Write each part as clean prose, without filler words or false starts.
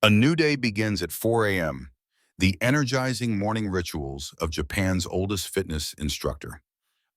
A new day begins at 4 a.m., the energizing morning rituals of Japan's oldest fitness instructor.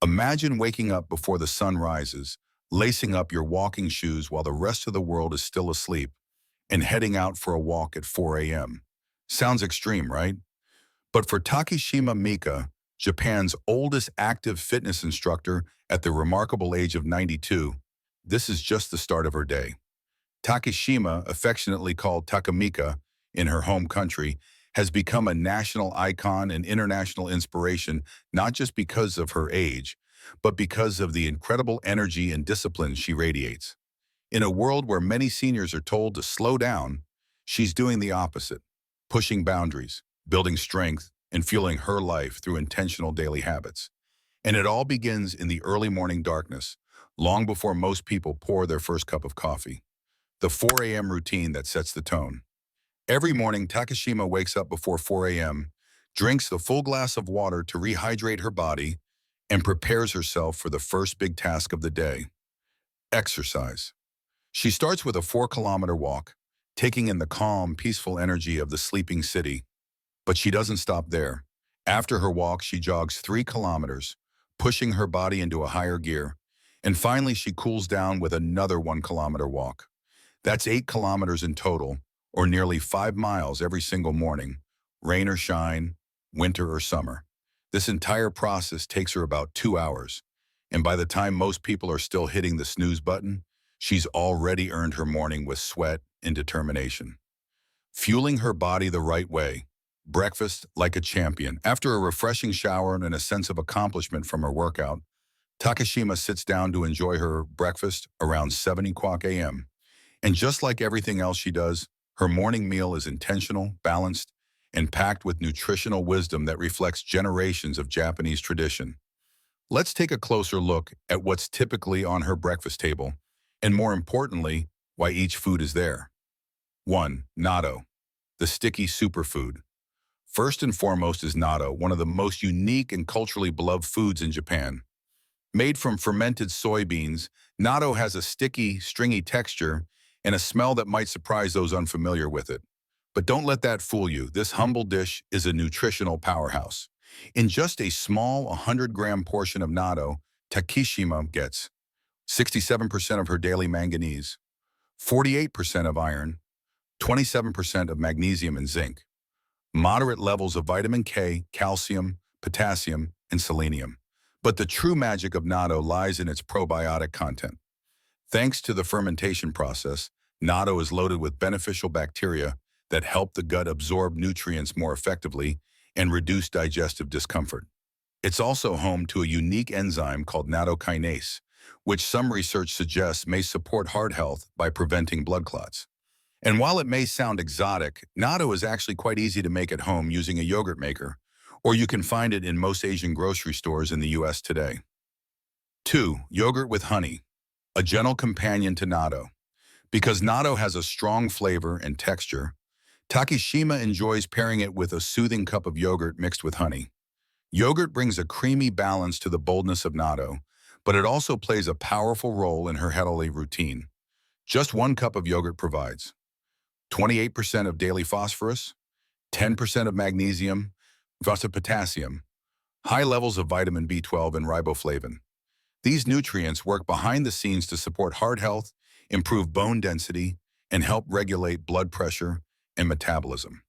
Imagine waking up before the sun rises, lacing up your walking shoes while the rest of the world is still asleep, and heading out for a walk at 4 a.m. Sounds extreme, right? But for Takishima Mika, Japan's oldest active fitness instructor at the remarkable age of 92, this is just the start of her day. Takishima, affectionately called Takamika in her home country, has become a national icon and international inspiration not just because of her age, but because of the incredible energy and discipline she radiates. In a world where many seniors are told to slow down, she's doing the opposite, pushing boundaries, building strength, and fueling her life through intentional daily habits. And it all begins in the early morning darkness, long before most people pour their first cup of coffee. The 4 a.m. routine that sets the tone. Every morning, Takashima wakes up before 4 a.m., drinks the full glass of water to rehydrate her body, and prepares herself for the first big task of the day, exercise. She starts with a 4-kilometer walk, taking in the calm, peaceful energy of the sleeping city. But she doesn't stop there. After her walk, she jogs 3 kilometers, pushing her body into a higher gear. And finally, she cools down with another 1-kilometer walk. That's 8 kilometers in total, or nearly 5 miles every single morning, rain or shine, winter or summer. This entire process takes her about 2 hours, and by the time most people are still hitting the snooze button, she's already earned her morning with sweat and determination. Fueling her body the right way, breakfast like a champion. After a refreshing shower and a sense of accomplishment from her workout, Takashima sits down to enjoy her breakfast around 7 o'clock a.m. And just like everything else she does, her morning meal is intentional, balanced, and packed with nutritional wisdom that reflects generations of Japanese tradition. Let's take a closer look at what's typically on her breakfast table, and more importantly, why each food is there. 1. Natto, the sticky superfood. First and foremost is natto, one of the most unique and culturally beloved foods in Japan. Made from fermented soybeans, natto has a sticky, stringy texture and a smell that might surprise those unfamiliar with it. But don't let that fool you. This humble dish is a nutritional powerhouse. In just a small 100-gram portion of natto, Takishima gets 67% of her daily manganese, 48% of iron, 27% of magnesium and zinc, moderate levels of vitamin K, calcium, potassium, and selenium. But the true magic of natto lies in its probiotic content. Thanks to the fermentation process, natto is loaded with beneficial bacteria that help the gut absorb nutrients more effectively and reduce digestive discomfort. It's also home to a unique enzyme called nattokinase, which some research suggests may support heart health by preventing blood clots. And while it may sound exotic, natto is actually quite easy to make at home using a yogurt maker, or you can find it in most Asian grocery stores in the US today. 2. Yogurt with honey, a gentle companion to natto. Because natto has a strong flavor and texture, Takishima enjoys pairing it with a soothing cup of yogurt mixed with honey. Yogurt brings a creamy balance to the boldness of natto, but it also plays a powerful role in her healthy routine. Just 1 cup of yogurt provides 28% of daily phosphorus, 10% of magnesium, potassium, high levels of vitamin B12 and riboflavin. These nutrients work behind the scenes to support heart health, improve bone density, and help regulate blood pressure and metabolism.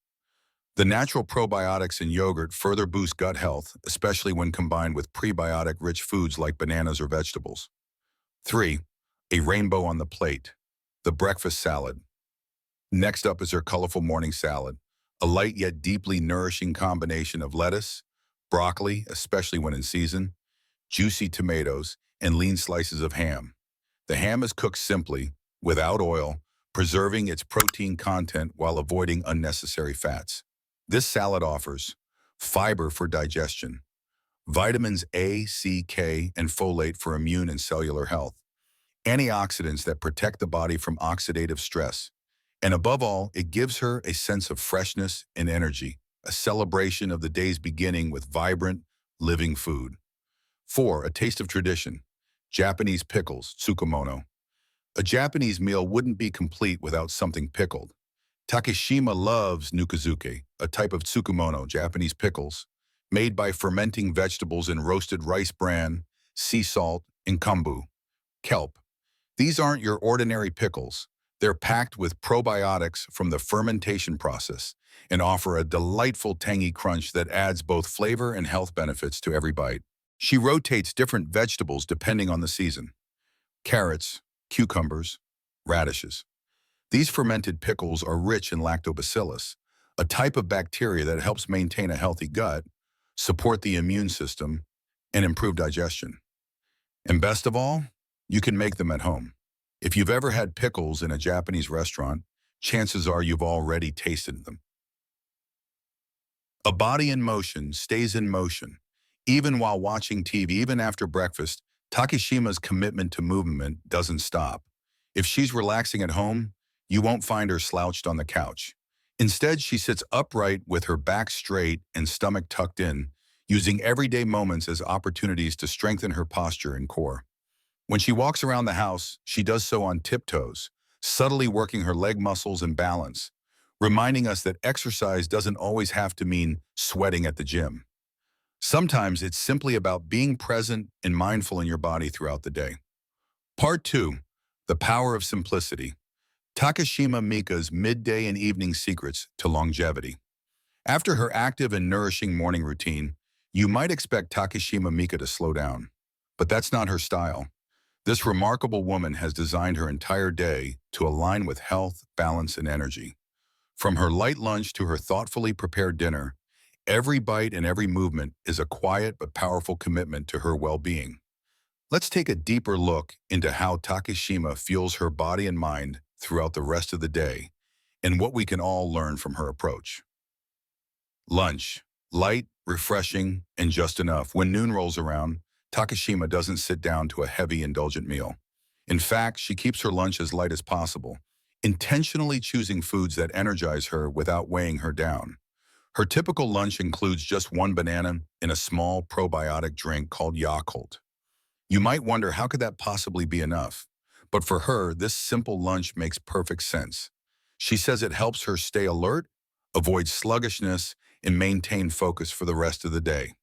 The natural probiotics in yogurt further boost gut health, especially when combined with prebiotic-rich foods like bananas or vegetables. 3. A rainbow on the plate, the breakfast salad. Next up is her colorful morning salad, a light yet deeply nourishing combination of lettuce, broccoli, especially when in season, juicy tomatoes, and lean slices of ham. The ham is cooked simply, without oil, preserving its protein content while avoiding unnecessary fats. This salad offers fiber for digestion, vitamins A, C, K, and folate for immune and cellular health, antioxidants that protect the body from oxidative stress, and above all, it gives her a sense of freshness and energy, a celebration of the day's beginning with vibrant, living food. 4. A taste of tradition, Japanese pickles, tsukemono. A Japanese meal wouldn't be complete without something pickled. Takishima loves nukazuke, a type of tsukumono, Japanese pickles, made by fermenting vegetables in roasted rice bran, sea salt, and kombu, kelp. These aren't your ordinary pickles. They're packed with probiotics from the fermentation process and offer a delightful tangy crunch that adds both flavor and health benefits to every bite. She rotates different vegetables depending on the season: carrots, cucumbers, radishes. These fermented pickles are rich in lactobacillus, a type of bacteria that helps maintain a healthy gut, support the immune system, and improve digestion. And best of all, you can make them at home. If you've ever had pickles in a Japanese restaurant, chances are you've already tasted them. A body in motion stays in motion. Even while watching TV, even after breakfast, Takishima's commitment to movement doesn't stop. If she's relaxing at home, you won't find her slouched on the couch. Instead, she sits upright with her back straight and stomach tucked in, using everyday moments as opportunities to strengthen her posture and core. When she walks around the house, she does so on tiptoes, subtly working her leg muscles and balance, reminding us that exercise doesn't always have to mean sweating at the gym. Sometimes it's simply about being present and mindful in your body throughout the day. Part 2. The Power of Simplicity. Takishima Mika's midday and evening secrets to longevity. After her active and nourishing morning routine, you might expect Takishima Mika to slow down. But that's not her style. This remarkable woman has designed her entire day to align with health, balance, and energy. From her light lunch to her thoughtfully prepared dinner, every bite and every movement is a quiet but powerful commitment to her well-being. Let's take a deeper look into how Takishima fuels her body and mind throughout the rest of the day and what we can all learn from her approach. Lunch. Light, refreshing, and just enough. When noon rolls around, Takishima doesn't sit down to a heavy, indulgent meal. In fact, she keeps her lunch as light as possible, intentionally choosing foods that energize her without weighing her down. Her typical lunch includes just one banana and a small probiotic drink called Yakult. You might wonder, how could that possibly be enough? But for her, this simple lunch makes perfect sense. She says it helps her stay alert, avoid sluggishness, and maintain focus for the rest of the day.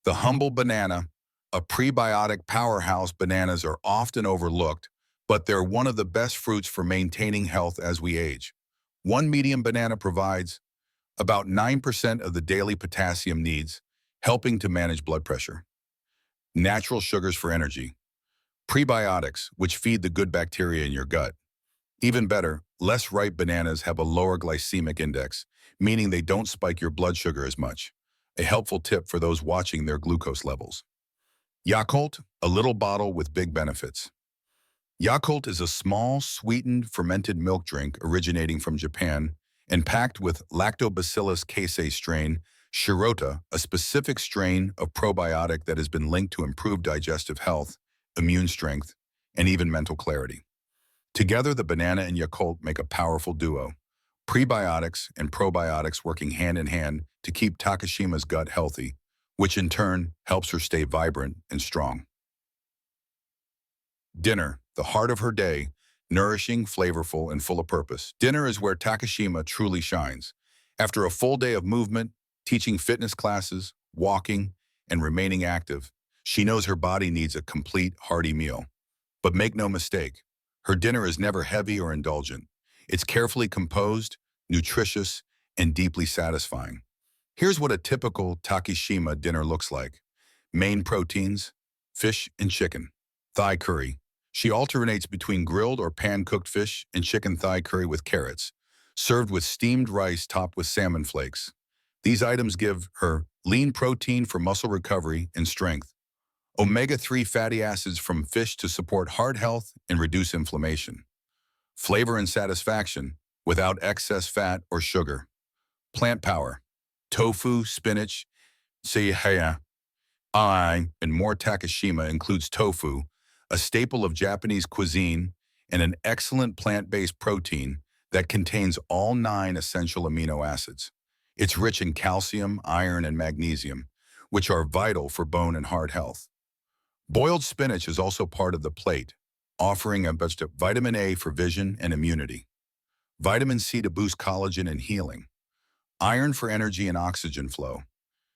The humble banana, a prebiotic powerhouse. Bananas are often overlooked, but they're one of the best fruits for maintaining health as we age. One medium banana provides about 9% of the daily potassium needs, helping to manage blood pressure. Natural sugars for energy. Prebiotics, which feed the good bacteria in your gut. Even better, less ripe bananas have a lower glycemic index, meaning they don't spike your blood sugar as much. A helpful tip for those watching their glucose levels. Yakult, a little bottle with big benefits. Yakult is a small, sweetened, fermented milk drink originating from Japan and packed with Lactobacillus casei strain, Shirota, a specific strain of probiotic that has been linked to improved digestive health, immune strength, and even mental clarity. Together, the banana and Yakult make a powerful duo, prebiotics and probiotics working hand in hand to keep Takishima's gut healthy, which in turn helps her stay vibrant and strong. Dinner, the heart of her day, nourishing, flavorful, and full of purpose. Dinner is where Takishima truly shines. After a full day of movement, teaching fitness classes, walking, and remaining active, she knows her body needs a complete, hearty meal. But make no mistake, her dinner is never heavy or indulgent. It's carefully composed, nutritious, and deeply satisfying. Here's what a typical Takishima dinner looks like. Main proteins: fish and chicken. Thigh curry. She alternates between grilled or pan-cooked fish and chicken thigh curry with carrots, served with steamed rice topped with salmon flakes. These items give her lean protein for muscle recovery and strength, omega-3 fatty acids from fish to support heart health and reduce inflammation, flavor and satisfaction without excess fat or sugar, plant power, tofu, spinach, seiya, and more. Takishima includes tofu, a staple of Japanese cuisine, and an excellent plant-based protein that contains all 9 essential amino acids. It's rich in calcium, iron, and magnesium, which are vital for bone and heart health. Boiled spinach is also part of the plate, offering a vitamin A for vision and immunity. vitamin C to boost collagen and healing, iron for energy and oxygen flow.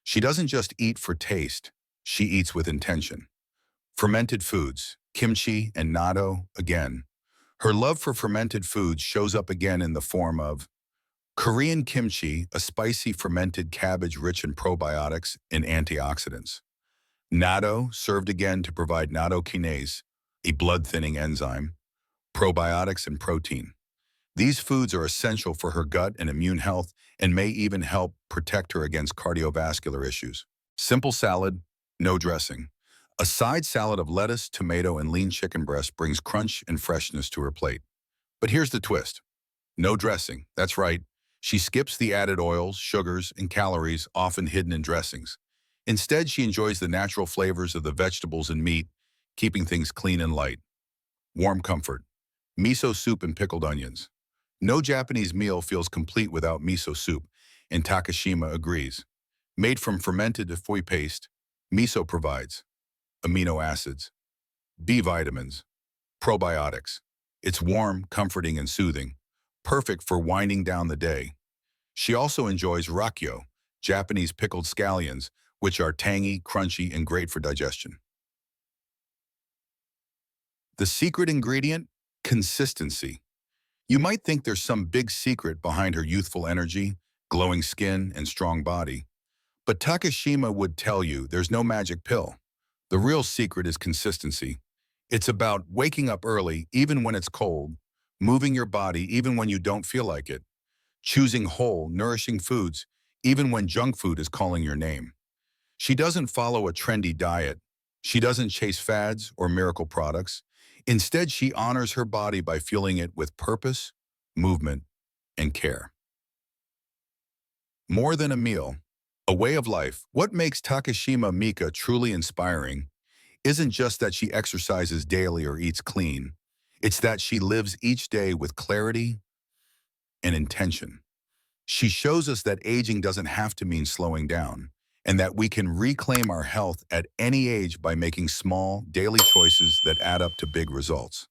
She doesn't just eat for taste, she eats with intention. Fermented foods, kimchi and natto, again. Her love for fermented foods shows up again in the form of Korean kimchi, a spicy fermented cabbage rich in probiotics and antioxidants. Natto, served again to provide natto kinase, a blood-thinning enzyme, probiotics and protein. These foods are essential for her gut and immune health and may even help protect her against cardiovascular issues. Simple salad, no dressing. A side salad of lettuce, tomato, and lean chicken breast brings crunch and freshness to her plate. But here's the twist. No dressing. That's right. She skips the added oils, sugars, and calories often hidden in dressings. Instead, she enjoys the natural flavors of the vegetables and meat, keeping things clean and light. Warm comfort. Miso soup and pickled onions. No Japanese meal feels complete without miso soup, and Takishima agrees. Made from fermented fui paste, miso provides amino acids, B vitamins, probiotics. It's warm, comforting, and soothing, perfect for winding down the day. She also enjoys rakkyo, Japanese pickled scallions, which are tangy, crunchy, and great for digestion. The secret ingredient? Consistency. You might think there's some big secret behind her youthful energy, glowing skin, and strong body. But Takashima would tell you there's no magic pill. The real secret is consistency. It's about waking up early, even when it's cold, moving your body even when you don't feel like it, choosing whole, nourishing foods, even when junk food is calling your name. She doesn't follow a trendy diet. She doesn't chase fads or miracle products. Instead, she honors her body by fueling it with purpose, movement, and care. More than a meal, a way of life. What makes Takishima Mika truly inspiring isn't just that she exercises daily or eats clean. It's that she lives each day with clarity and intention. She shows us that aging doesn't have to mean slowing down, and that we can reclaim our health at any age by making small, daily choices that add up to big results.